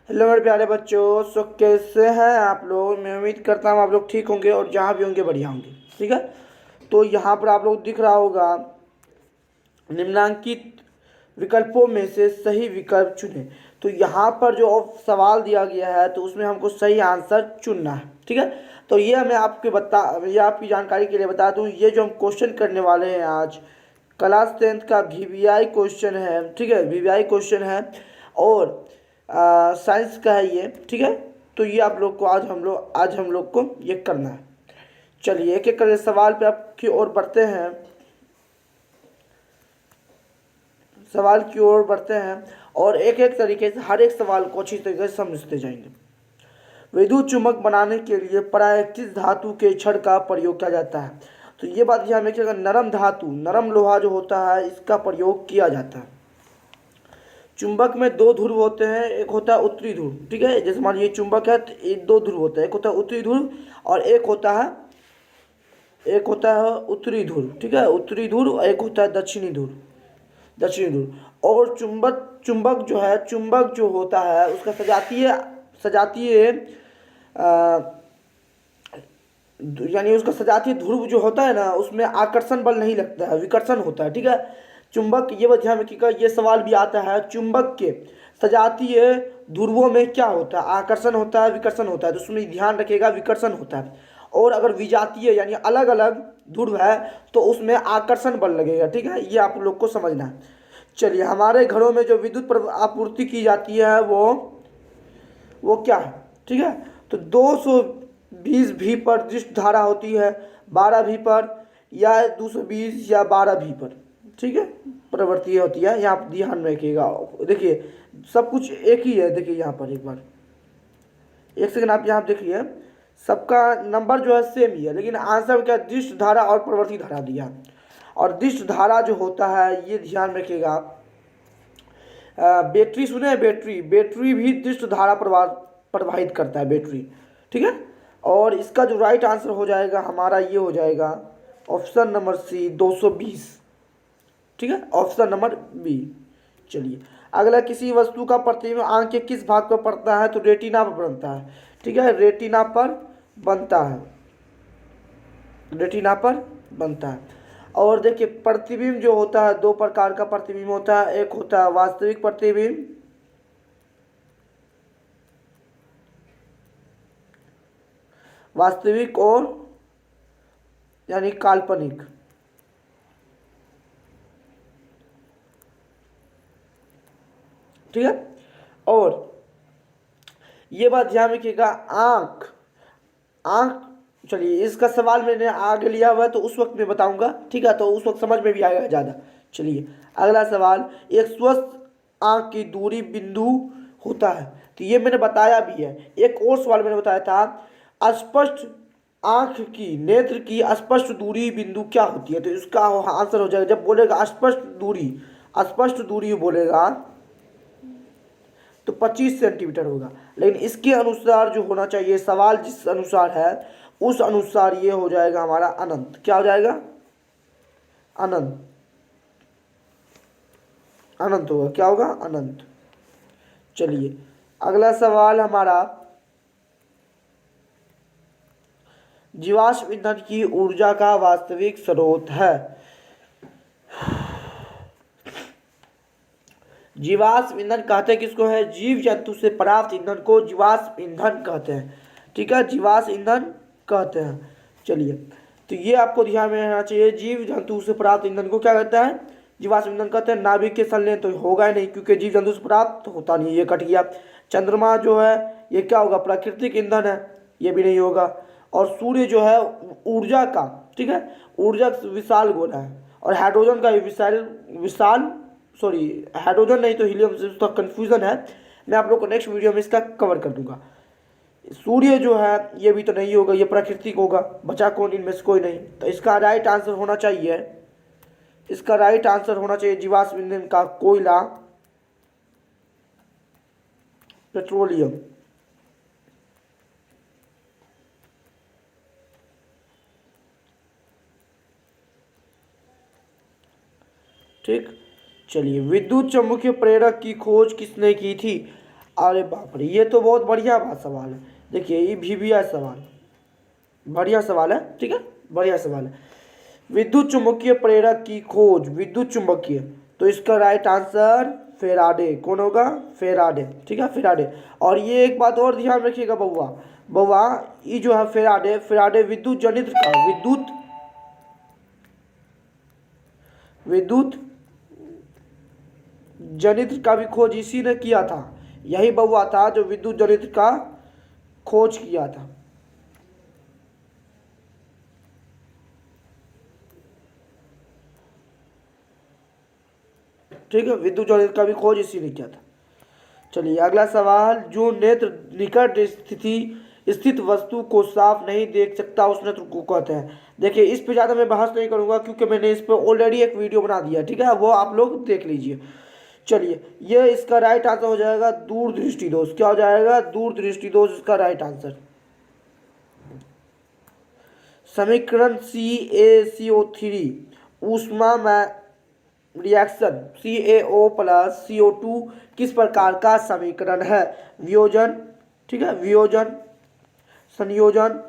Hello मेरे प्यारे बच्चों। सो कैसे हैं आप लोग? मैं उम्मीद करता हूँ आप लोग ठीक होंगे और जहाँ भी होंगे बढ़िया होंगे। ठीक है, तो यहाँ पर आप लोग दिख रहा होगा, निम्नलिखित विकल्पों में से सही विकल्प चुनें। तो यहाँ पर जो सवाल दिया गया है तो उसमें हमको सही आंसर चुनना है। ठीक है, तो ये आपकी जानकारी के लिए बता दूँ, ये जो हम क्वेश्चन करने वाले हैं आज, क्लास 10th का वीवीआई क्वेश्चन है। ठीक है, वीवीआई क्वेश्चन है और साइंस का है ये। ठीक है, तो ये आप लोग को आज हम लोग को ये करना है। चलिए एक एक करके सवाल पे आपकी ओर बढ़ते हैं, सवाल की ओर बढ़ते हैं और एक एक तरीके से हर एक सवाल को अच्छी तरीके से समझते जाएंगे। विद्युत चुम्बक बनाने के लिए प्रायः किस धातु के छड़ का प्रयोग किया जाता है? तो ये बात ध्यान रखिएगा, नरम धातु, नरम लोहा जो होता है इसका प्रयोग किया जाता है। चुंबक में दो ध्रुव होते हैं, एक होता है उत्तरी ध्रुव। ठीक है, जैसे मान लीजिए चुंबक है तो एक दो ध्रुव होता है, एक होता है उत्तरी ध्रुव और एक होता है उत्तरी ध्रुव। ठीक है, उत्तरी ध्रुव और एक होता है दक्षिणी ध्रुव, दक्षिणी ध्रुव। और चुंबक चुंबक जो है, चुंबक जो होता है उसका सजातीय सजातीय यानी उसका सजातीय ध्रुव जो होता है ना, उसमें आकर्षण बल नहीं लगता है, विकर्षण होता है। ठीक है, चुंबक, ये बात ध्यान रखिएगा, ये सवाल भी आता है, चुंबक के सजातीय ध्रुवों में क्या होता है, आकर्षण होता है, विकर्षण होता है? तो उसमें ध्यान रखिएगा विकर्षण होता है। और अगर विजातीय यानी अलग अलग ध्रुव है तो उसमें आकर्षण बल लगेगा। ठीक है, ये आप लोग को समझना है। चलिए, हमारे घरों में जो विद्युत आपूर्ति की जाती है वो क्या है? ठीक है, तो 220 भी पर दृष्ट धारा होती है, 12 भी पर, या 220 या 12 भी पर। ठीक है, प्रवृत्ति होती है, यहाँ पर ध्यान में रखिएगा। देखिए सब कुछ एक ही है। देखिए यहाँ पर एक बार, एक सेकंड आप यहाँ देखिए, सबका नंबर जो है सेम ही है, लेकिन आंसर में क्या दृष्ट धारा और प्रवृत्ति धारा दिया। और दृष्ट धारा जो होता है ये ध्यान में रखिएगा, बैटरी सुने हैं, बैटरी बैटरी भी दृष्ट धारा प्रवाहित करता है, बैटरी। ठीक है, और इसका जो राइट आंसर हो जाएगा हमारा ये हो जाएगा ऑप्शन नंबर सी, 220। ठीक है, ऑप्शन नंबर बी। चलिए अगला, किसी वस्तु का प्रतिबिंब आंख के किस भाग पर पड़ता है? तो रेटिना पर बनता है। ठीक है, रेटिना पर बनता है, रेटिना पर बनता है। और देखिए प्रतिबिंब जो होता है, दो प्रकार का प्रतिबिंब होता है, एक होता है वास्तविक प्रतिबिंब, वास्तविक और यानी काल्पनिक। ठीक है, और ये बात ध्यान रखिएगा, आंख आंख चलिए इसका सवाल मैंने आगे लिया हुआ है तो उस वक्त मैं बताऊंगा। ठीक है, तो उस वक्त समझ में भी आएगा ज़्यादा। चलिए अगला सवाल, एक स्वस्थ आंख की दूरी बिंदु होता है, तो ये मैंने बताया भी है। एक और सवाल मैंने बताया था, स्पष्ट आंख की, नेत्र की स्पष्ट दूरी बिंदु क्या होती है? तो इसका आंसर हो जाएगा, जब बोलेगा स्पष्ट दूरी बोलेगा तो 25 सेंटीमीटर होगा। लेकिन इसके अनुसार जो होना चाहिए, सवाल जिस अनुसार है उस अनुसार ये हो जाएगा हमारा अनंत। क्या हो जाएगा? अनंत, अनंत होगा। क्या होगा? अनंत। चलिए अगला सवाल हमारा, जीवाश्म ईंधन की ऊर्जा का वास्तविक स्रोत है। जीवाश्म ईंधन कहते हैं किसको है? जीव जंतु से प्राप्त ईंधन को जीवाश्म ईंधन कहते हैं। ठीक है, जीवाश्म ईंधन कहते हैं। चलिए, तो ये आपको ध्यान में रहना चाहिए, जीव जंतु से प्राप्त ईंधन को क्या कहता है? जीवाश्म ईंधन कहते हैं। नाभिक के संलयन तो होगा ही नहीं, क्योंकि जीव जंतु से प्राप्त होता नहीं, ये कट गया। चंद्रमा जो है ये क्या होगा? प्राकृतिक ईंधन है, ये भी नहीं होगा। और सूर्य जो है ऊर्जा का, ठीक है, ऊर्जा विशाल गोला है। और हाइड्रोजन का विशाल विशाल सॉरी, हाइड्रोजन नहीं तो हीलियम से उसका कन्फ्यूजन है, मैं आप लोग को नेक्स्ट वीडियो में इसका कवर कर दूंगा। सूर्य जो है ये भी तो नहीं होगा, ये प्राकृतिक होगा, बचा कौन इनमें से? कोई नहीं। तो इसका राइट आंसर होना चाहिए, इसका राइट आंसर होना चाहिए जीवाश्म ईंधन का कोयला, पेट्रोलियम। ठीक, चलिए विद्युत चुम्बकीय प्रेरक की खोज किसने की थी? अरे बाप रे, ये तो बहुत बढ़िया बात सवाल है। देखिए ये भी है सवाल, बढ़िया सवाल है, ठीक है, बढ़िया सवाल है। विद्युत चुम्बकीय प्रेरक की खोज, विद्युत चुम्बकीय, तो इसका राइट आंसर फेराडे। कौन होगा? फेराडे, ठीक है, फेराडे। और ये एक बात और ध्यान रखिएगा बउआ, बउआ ये जो है फेराडे, फेराडे विद्युत जनित्र का, विद्युत जनित्र का भी खोज इसी ने किया था। यही बउआ था जो विद्युत जनित्र का खोज किया था। ठीक है, विद्युत जनित्र का भी खोज इसी ने किया था। चलिए अगला सवाल, जो नेत्र निकट स्थित वस्तु को साफ नहीं देख सकता उस नेत्र को कहते हैं। देखिए इस पे ज़्यादा मैं बहस नहीं करूंगा क्योंकि मैंने इस पे ऑलरेडी एक वीडियो बना दिया, ठीक है, वो आप लोग देख लीजिए। चलिए ये इसका राइट आंसर हो जाएगा दूरदृष्टि दोष। क्या हो जाएगा? दूरदृष्टि दोष इसका राइट आंसर। समीकरण CaCO3 ऊष्मा में रिएक्शन CaO प्लस CO2 किस प्रकार का समीकरण है? वियोजन, ठीक है, वियोजन, संयोजन,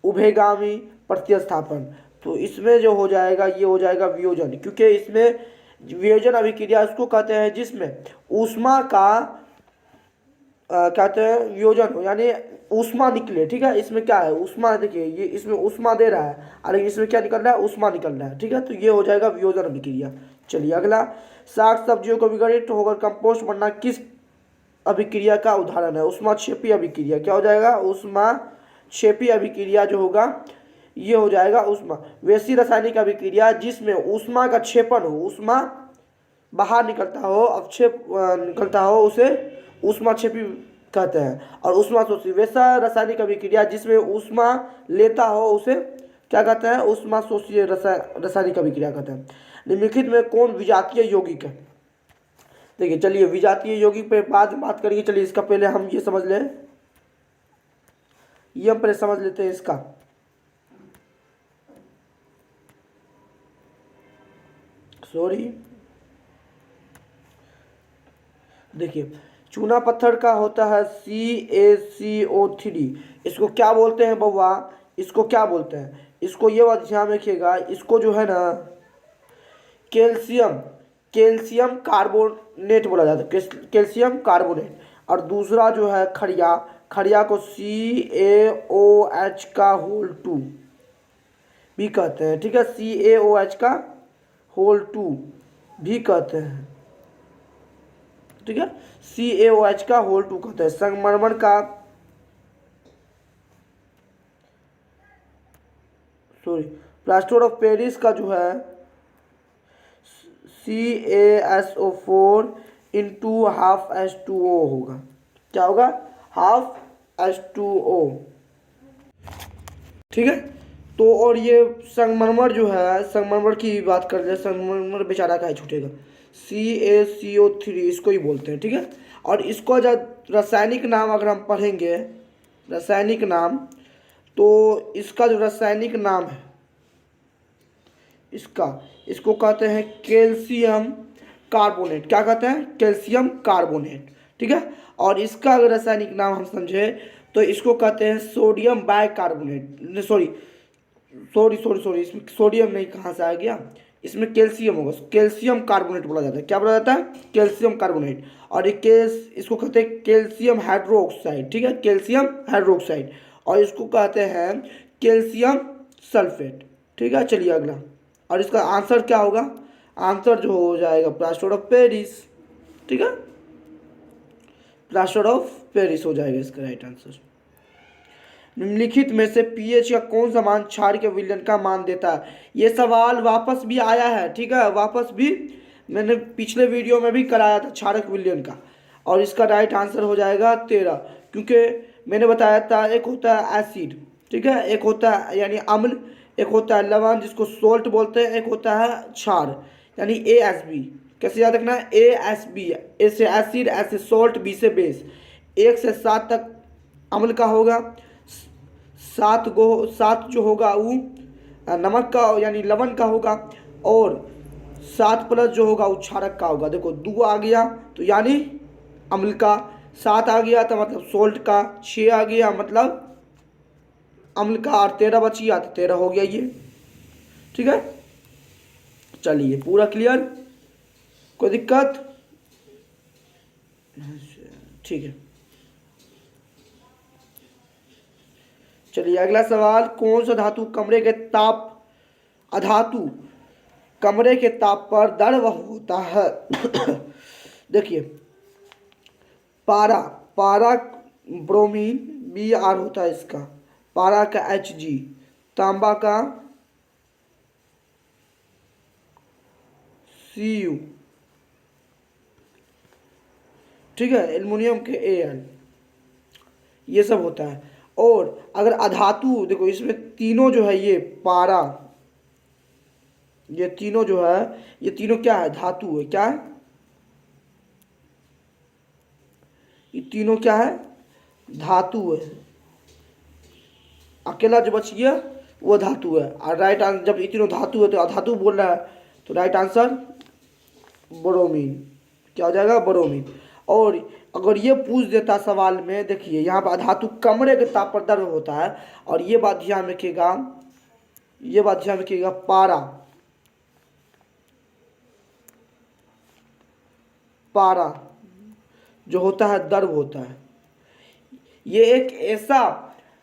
उभयगामी, प्रतिस्थापन। तो इसमें जो हो जाएगा ये हो जाएगा वियोजन, क्योंकि इसमें वियोजन अभिक्रिया उसको कहते हैं जिसमें ऊष्मा का कहते हैं वियोजन हो, यानी ऊष्मा निकले, ठीक है। इसमें क्या है? ऊष्मा, देखिए ये इसमें ऊष्मा दे रहा है और इसमें क्या निकल रहा है? ऊष्मा निकल रहा है, ठीक है। तो ये हो जाएगा वियोजन अभिक्रिया। चलिए अगला, साग सब्जियों को विघटित होकर कंपोस्ट बनना किस अभिक्रिया का उदाहरण है? ऊष्माक्षेपी अभिक्रिया। क्या हो जाएगा? ऊष्माक्षेपी अभिक्रिया जो होगा ये हो जाएगा ऊष्मा। वैसी रासायनिक अभिक्रिया जिसमें ऊष्मा का क्षेपण हो, ऊष्मा बाहर निकलता हो, अवक्षेप निकलता हो, उसे ऊष्माक्षेपी कहते हैं। और ऊष्मा शोषी, वैसा रासायनिक अभिक्रिया जिसमें ऊष्मा लेता हो उसे क्या कहते हैं? ऊष्मा शोषी रासायनिक अभिक्रिया कहते हैं। निम्नलिखित में कौन विजातीय यौगिक है? देखिए चलिए विजातीय यौगिक पे बाद में बात करेंगे। चलिए इसका पहले हम ये समझ लें, ये हम पहले समझ लेते हैं इसका। सॉरी, देखिए चूना पत्थर का होता है CaCO3। इसको क्या बोलते हैं बउआ? इसको क्या बोलते हैं? इसको ये बात ध्यान रखिएगा, इसको जो है ना कैल्शियम, कैल्शियम कार्बोनेट बोला जाता है, कैल्शियम कार्बोनेट। और दूसरा जो है खड़िया, खड़िया को CaOH का होल 2 भी कहते हैं, ठीक है, CaOH का होल 2 भी कहते हैं, ठीक है, CaOH का होल 2 कहते हैं। संगमरमर का, सॉरी, प्लास्टर ऑफ पेरिस का जो है CaSO4 इंटू हाफ H2O होगा। क्या होगा? हाफ H2O, ठीक है। तो और ये संगमरमर जो है, संगमरमर की बात कर ले, संगमरमर बेचारा का है छूटेगा, CaCO3 इसको ही बोलते हैं, ठीक है। और इसको जब रासायनिक नाम अगर हम पढ़ेंगे, रासायनिक नाम, तो इसका जो रासायनिक नाम है इसको कहते हैं कैल्शियम कार्बोनेट। क्या कहते हैं? कैल्शियम कार्बोनेट, ठीक है। और इसका अगर रासायनिक नाम हम समझे तो इसको कहते हैं सोडियम बाइकार्बोनेट। सॉरी, इसमें सोडियम नहीं, कहाँ से आ गया, इसमें कैल्शियम होगा, कैल्शियम कार्बोनेट बोला जाता है। क्या बोला जाता है? Calcium carbonate. और इसको कहते हैं कैल्शियम हाइड्रोक्साइड, ठीक है, कैल्शियम हाइड्रोक्साइड। और इसको कहते हैं कैल्शियम सल्फेट, ठीक है। चलिए अगला, और इसका आंसर क्या होगा? आंसर जो हो जाएगा प्लास्टर ऑफ पेरिस, ठीक है, प्लास्टर ऑफ पेरिस हो जाएगा इसका राइट आंसर। निम्नलिखित में से पीएच का कौन सा मान क्षार के विलयन का मान देता है? ये सवाल वापस भी आया है, ठीक है, वापस भी मैंने पिछले वीडियो में भी कराया था क्षारक विलयन का। और इसका राइट आंसर हो जाएगा 13, क्योंकि मैंने बताया था एक होता है एसिड, ठीक है, एक होता है यानी अम्ल, एक होता है लवण जिसको सोल्ट बोलते हैं, एक होता है क्षार यानी ASB। कैसे याद रखना है? ASB, ए से एसिड, एस से सोल्ट, बी से बेस। 1 से 7 तक अम्ल का होगा, 7 जो होगा वो नमक का यानी लवण का होगा, और 7 प्लस जो होगा वो क्षारक का होगा। देखो 2 आ गया तो यानी अम्ल का, 7 आ गया तो मतलब सोल्ट का, 6 आ गया मतलब अम्ल का, और 13 बच गया तो 13 हो गया ये। ठीक है, चलिए पूरा क्लियर, कोई दिक्कत? ठीक है, चलिए अगला सवाल, कौन सा धातु कमरे के ताप, अधातु कमरे के ताप पर द्रव होता है? देखिए, पारा, पारा ब्रोमीन Br होता है इसका, पारा का Hg, तांबा का Cu, ठीक है, एल्युमिनियम के Al, ये सब होता है। और अगर अधातु, देखो इसमें तीनों जो है, ये पारा, ये तीनों जो है, ये तीनों क्या है? धातु है। क्या है? ये तीनों क्या है? धातु है। अकेला जो बच गया वो धातु है। और राइट आंसर, जब ये तीनों धातु है तो अधातु बोल रहा है, तो राइट आंसर ब्रोमीन। क्या हो जाएगा? ब्रोमीन। और अगर ये पूछ देता सवाल में, देखिए यहाँ पर अधातु कमरे के ताप पर द्रव होता है, और ये बात ध्यान रखिएगा, ये बात ध्यान रखिएगा, पारा, पारा जो होता है द्रव होता है। ये एक ऐसा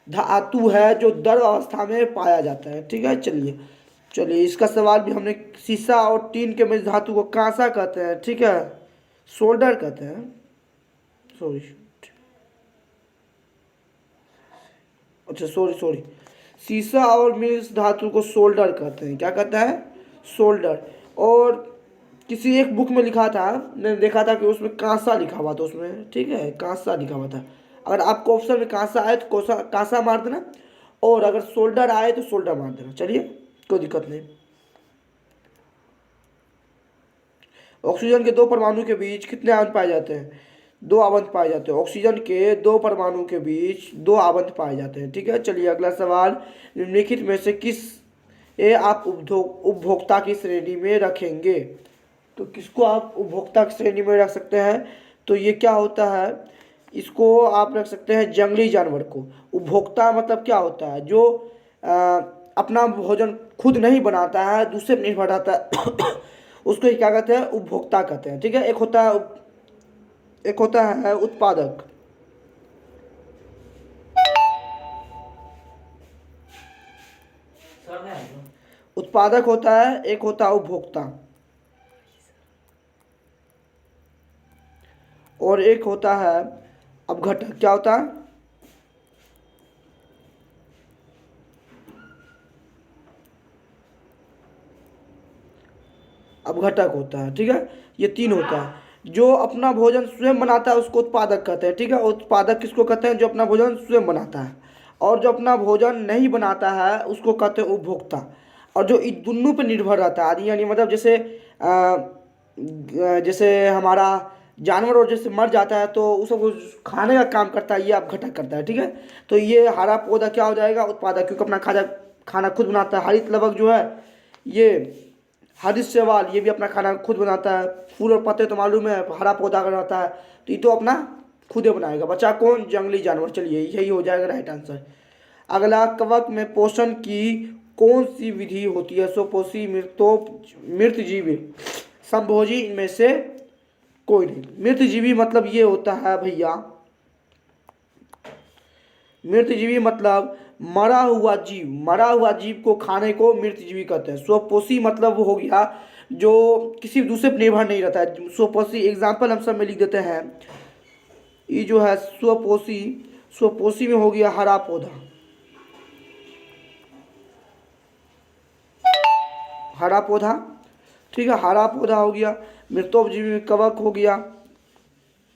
धातु है जो द्रव अवस्था में पाया जाता है। ठीक है, चलिए चलिए इसका सवाल भी हमने, शीशा और टीन के मध्य धातु को कांसा कहते हैं। ठीक है, सोल्डर कहते हैं, सॉरी, अच्छा सॉरी सॉरी, शीशा और मिर्च धातु को सोल्डर कहते हैं। क्या कहता है? सोल्डर। और किसी एक बुक में लिखा था, मैंने देखा था कि उसमें कांसा लिखा हुआ था उसमें। ठीक है, कांसा लिखा हुआ था। अगर आपको ऑप्शन में कांसा आए तो कांसा, कांसा मार देना, और अगर सोल्डर आए तो सोल्डर मार देना। चलिए, कोई दिक्कत नहीं। ऑक्सीजन के 2 परमाणु के बीच कितने आयन पाए जाते हैं? 2 आवंत पाए जाते हैं। ऑक्सीजन के 2 परमाणु के बीच 2 आवंत पाए जाते हैं। ठीक है, चलिए अगला सवाल, निम्नलिखित में से किस ये आप उपभोक्ता की श्रेणी में रखेंगे? तो किसको आप उपभोक्ता की श्रेणी में रख सकते हैं? तो ये क्या होता है, इसको आप रख सकते हैं जंगली जानवर को। उपभोक्ता मतलब क्या होता है? जो अपना भोजन खुद नहीं बनाता है, दूसरे पर निर्भर रहता है, उसको क्या कहते हैं? उपभोक्ता कहते हैं। ठीक है, एक होता है उत्पादक, उत्पादक होता है, एक होता है उपभोक्ता, और एक होता है अपघटक। क्या होता है? अपघटक होता है। ठीक है, ये 3 होता है। जो अपना भोजन स्वयं बनाता है उसको उत्पादक कहते हैं। ठीक है, उत्पादक किसको कहते हैं? जो अपना भोजन स्वयं बनाता है। और जो अपना भोजन नहीं बनाता है उसको कहते हैं उपभोक्ता। और जो इन दोनों पर निर्भर रहता है, आदि यानी मतलब जैसे हमारा जानवर और जैसे मर जाता है तो उसको खाने का काम करता है, ये अपघटक करता है। ठीक है, तो ये हरा पौधा क्या हो जाएगा? उत्पादक, क्योंकि अपना खाना खुद बनाता है। हरित लवक जो है, ये हरीश शैवाल, ये भी अपना खाना खुद बनाता है। फूल और पत्ते तो मालूम है, हरा पौधा अगर रहता है तो ये तो अपना खुद ही बनाएगा। बचा कौन? जंगली जानवर। चलिए यही हो जाएगा राइट आंसर। अगला, कवक में पोषण की कौन सी विधि होती है? स्वपोषी, मृतजीवी, संभोजी, इनमें से कोई नहीं। मृतजीवी मतलब ये होता है भैया, मृतजीवी मतलब मरा हुआ जीव, मरा हुआ जीव को खाने को मृतजीवी कहते हैं। स्वपोषी मतलब वो हो गया जो किसी दूसरे पर निर्भर नहीं रहता है। स्वपोषी एग्जाम्पल हम सब में लिख देते हैं। ये जो है स्वपोषी, स्वपोषी में हो गया हरा पौधा, हरा पौधा। ठीक है, हरा पौधा हो गया। मृतोपजीवी कवक हो गया,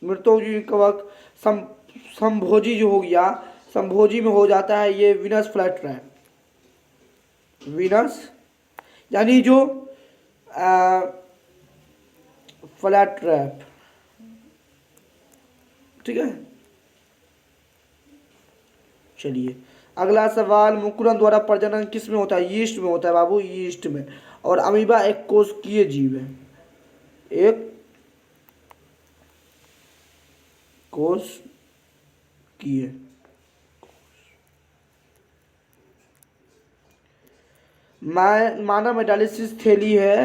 मृतोपजीवी कवक। संभोजी जो हो गया, संभोजी में हो जाता है ये वीनस फ्लैट ट्रैप, वीनस यानी जो फ्लैट ट्रैप। ठीक है, चलिए अगला सवाल, मुकुरन द्वारा प्रजनन किस में होता है? यीस्ट में होता है बाबू, यीस्ट में। और अमीबा एक कोशिकीय जीव है, एक कोशिकीय। मानव मेटालिसिस थैली है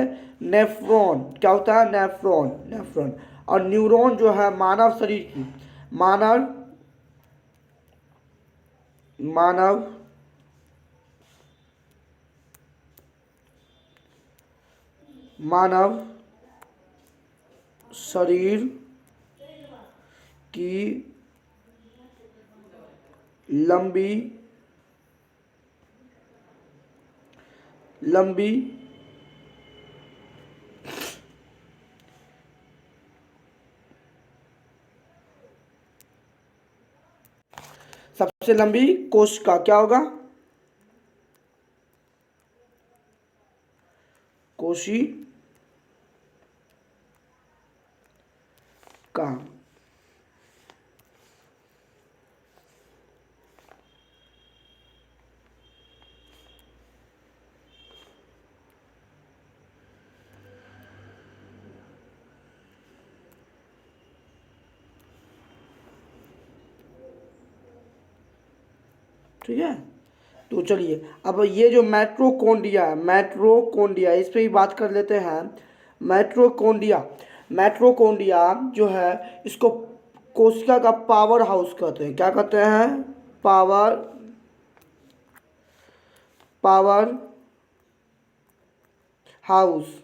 नेफ्रॉन। क्या होता है? नेफ्रॉन। नेफ्रॉन। और न्यूरॉन जो है मानव शरीर की, मानव मानव मानव शरीर की लंबी लंबी सबसे लंबी कोशिका क्या होगा? कोशिका। ठीक है, तो चलिए अब ये जो मैट्रोकोन्डिया है, मैट्रोकोन्डिया इस पे ही बात कर लेते हैं। मैट्रोकोन्डिया, मैट्रोकोन्डिया जो है इसको कोशिका का पावर हाउस कहते हैं। क्या कहते हैं? पावर हाउस,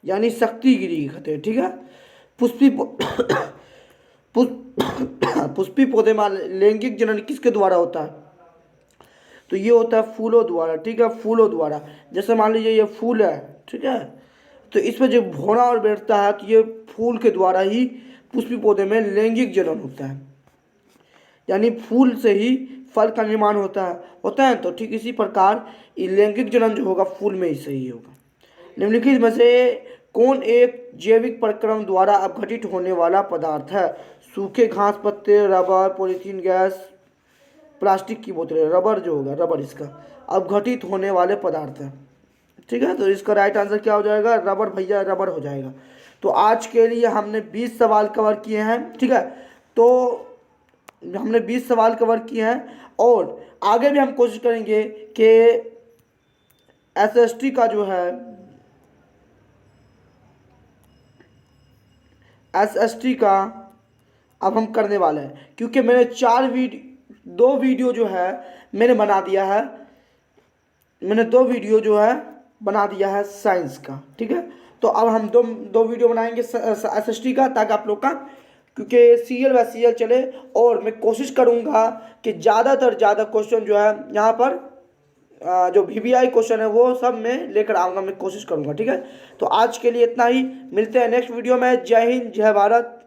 यानी शक्ति गिरी कहते हैं। ठीक है। पुष्पी पुष्पी पौधे में लैंगिक जनन किसके द्वारा होता है? तो ये होता है फूलों द्वारा। ठीक है, फूलों द्वारा। जैसे मान लीजिए ये फूल है, ठीक है, तो इसमें जो भौरा और बैठता है तो ये फूल के द्वारा ही पुष्पी पौधे में लैंगिक जनन होता है, यानी फूल से ही फल का निर्माण होता है। तो ठीक इसी प्रकार ये लैंगिक जनन जो होगा फूल में ही सही होगा। निम्नलिखित में से कौन एक जैविक प्रक्रम द्वारा अपघटित होने वाला पदार्थ है? सूखे घास पत्ते, रबर, पॉलीथीन गैस, प्लास्टिक की बोतलें। रबर जो होगा, रबर इसका अपघटित होने वाले पदार्थ है। ठीक है, तो इसका राइट आंसर क्या हो जाएगा? रबर भैया, रबर हो जाएगा। तो आज के लिए हमने 20 सवाल कवर किए हैं। ठीक है, तो हमने 20 सवाल कवर किए हैं और आगे भी हम कोशिश करेंगे कि एसएसटी का जो है, एसएसटी का अब हम करने वाले हैं, क्योंकि मैंने 2 वीडियो जो है मैंने बना दिया है। मैंने 2 वीडियो जो है बना दिया है साइंस का। ठीक है, तो अब हम दो वीडियो बनाएंगे एसएसटी का, ताकि आप लोग का, क्योंकि सीरियल बाय सीरियल चले। और मैं कोशिश करूंगा कि ज़्यादातर ज़्यादा क्वेश्चन जो है यहाँ पर जो वीवीआई क्वेश्चन है वो सब मैं लेकर आऊँगा, मैं कोशिश करूँगा। ठीक है, तो आज के लिए इतना ही। मिलते हैं नेक्स्ट वीडियो में। जय हिंद, जय भारत।